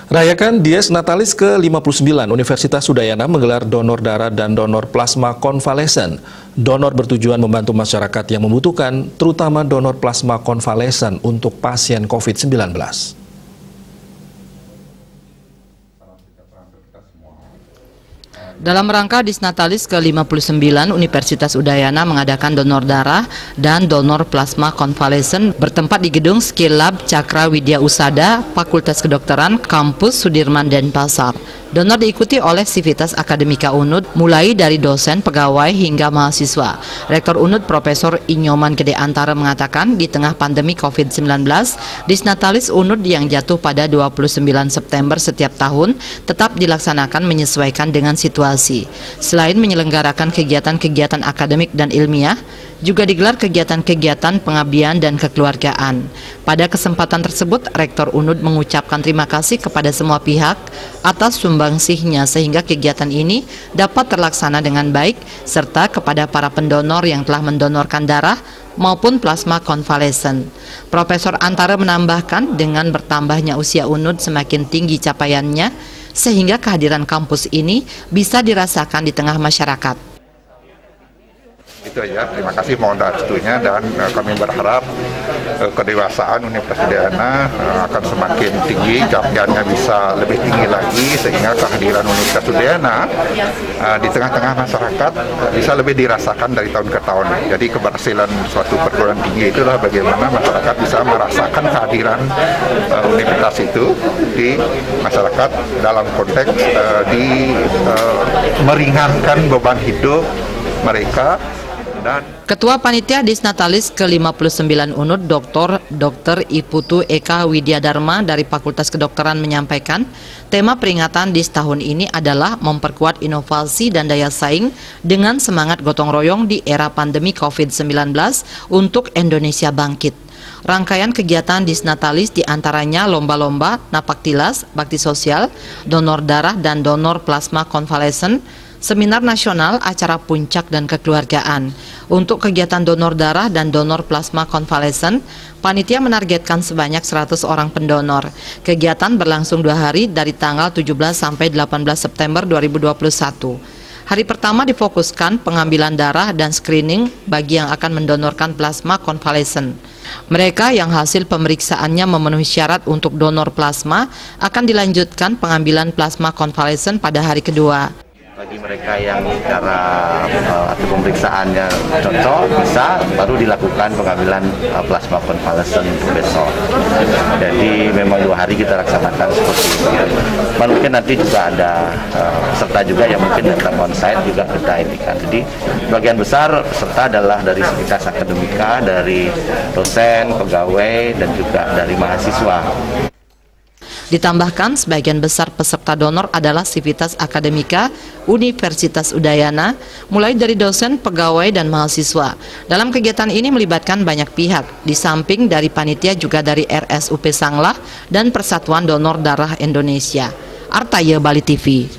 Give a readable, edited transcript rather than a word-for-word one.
Rayakan Dies Natalis ke-59, Universitas Udayana menggelar donor darah dan donor plasma konvalesen. Donor bertujuan membantu masyarakat yang membutuhkan, terutama donor plasma konvalesen untuk pasien COVID-19. Dalam rangka Dies Natalis ke-59, Universitas Udayana mengadakan donor darah dan donor plasma konvalesen bertempat di gedung Skill Lab Cakra Widya Usada, Fakultas Kedokteran, Kampus Sudirman Denpasar. Donor diikuti oleh sivitas akademika UNUD, mulai dari dosen, pegawai, hingga mahasiswa. Rektor UNUD Profesor Inyoman Gede Antara mengatakan di tengah pandemi COVID-19, Dies Natalis UNUD yang jatuh pada 29 September setiap tahun tetap dilaksanakan menyesuaikan dengan situasi. Selain menyelenggarakan kegiatan-kegiatan akademik dan ilmiah, juga digelar kegiatan-kegiatan pengabdian dan kekeluargaan. Pada kesempatan tersebut, Rektor UNUD mengucapkan terima kasih kepada semua pihak atas sumbangsihnya sehingga kegiatan ini dapat terlaksana dengan baik, serta kepada para pendonor yang telah mendonorkan darah maupun plasma konvalesen. Profesor Antara menambahkan, dengan bertambahnya usia UNUD semakin tinggi capaiannya, sehingga kehadiran kampus ini bisa dirasakan di tengah masyarakat. Itu aja, terima kasih, mohon restunya, dan kami berharap kedewasaan Universitas Udayana akan semakin tinggi, capaiannya bisa lebih tinggi lagi, sehingga kehadiran Universitas Udayana di tengah-tengah masyarakat bisa lebih dirasakan dari tahun ke tahun. Jadi keberhasilan suatu perguruan tinggi itulah bagaimana masyarakat bisa merasakan kehadiran universitas itu di masyarakat dalam konteks meringankan beban hidup mereka. Ketua Panitia Dies Natalis ke-59 UNUD Dr. Iputu Eka Widyadharma dari Fakultas Kedokteran menyampaikan, tema peringatan Dies tahun ini adalah memperkuat inovasi dan daya saing dengan semangat gotong royong di era pandemi COVID-19 untuk Indonesia bangkit. Rangkaian kegiatan Dies Natalis diantaranya lomba-lomba napak tilas, bakti sosial, donor darah dan donor plasma konvalesen, seminar nasional, acara puncak dan kekeluargaan. Untuk kegiatan donor darah dan donor plasma konvalesen, panitia menargetkan sebanyak 100 orang pendonor. Kegiatan berlangsung 2 hari dari tanggal 17 sampai 18 September 2021. Hari pertama difokuskan pengambilan darah dan screening bagi yang akan mendonorkan plasma konvalesen. Mereka yang hasil pemeriksaannya memenuhi syarat untuk donor plasma akan dilanjutkan pengambilan plasma konvalesen pada hari kedua. Bagi mereka yang secara atau pemeriksaannya cocok, bisa baru dilakukan pengambilan plasma konvalesen untuk besok. Jadi memang 2 hari kita laksanakan seperti itu. Mungkin nanti juga ada peserta juga yang mungkin datang onsite juga kita indikan. Jadi bagian besar peserta adalah dari sivitas akademika, dari dosen, pegawai, dan juga dari mahasiswa. Ditambahkan, sebagian besar peserta donor adalah sivitas akademika Universitas Udayana, mulai dari dosen, pegawai, dan mahasiswa. Dalam kegiatan ini melibatkan banyak pihak, di samping dari panitia juga dari RSUP Sanglah dan Persatuan Donor Darah Indonesia. Artaya, Bali TV.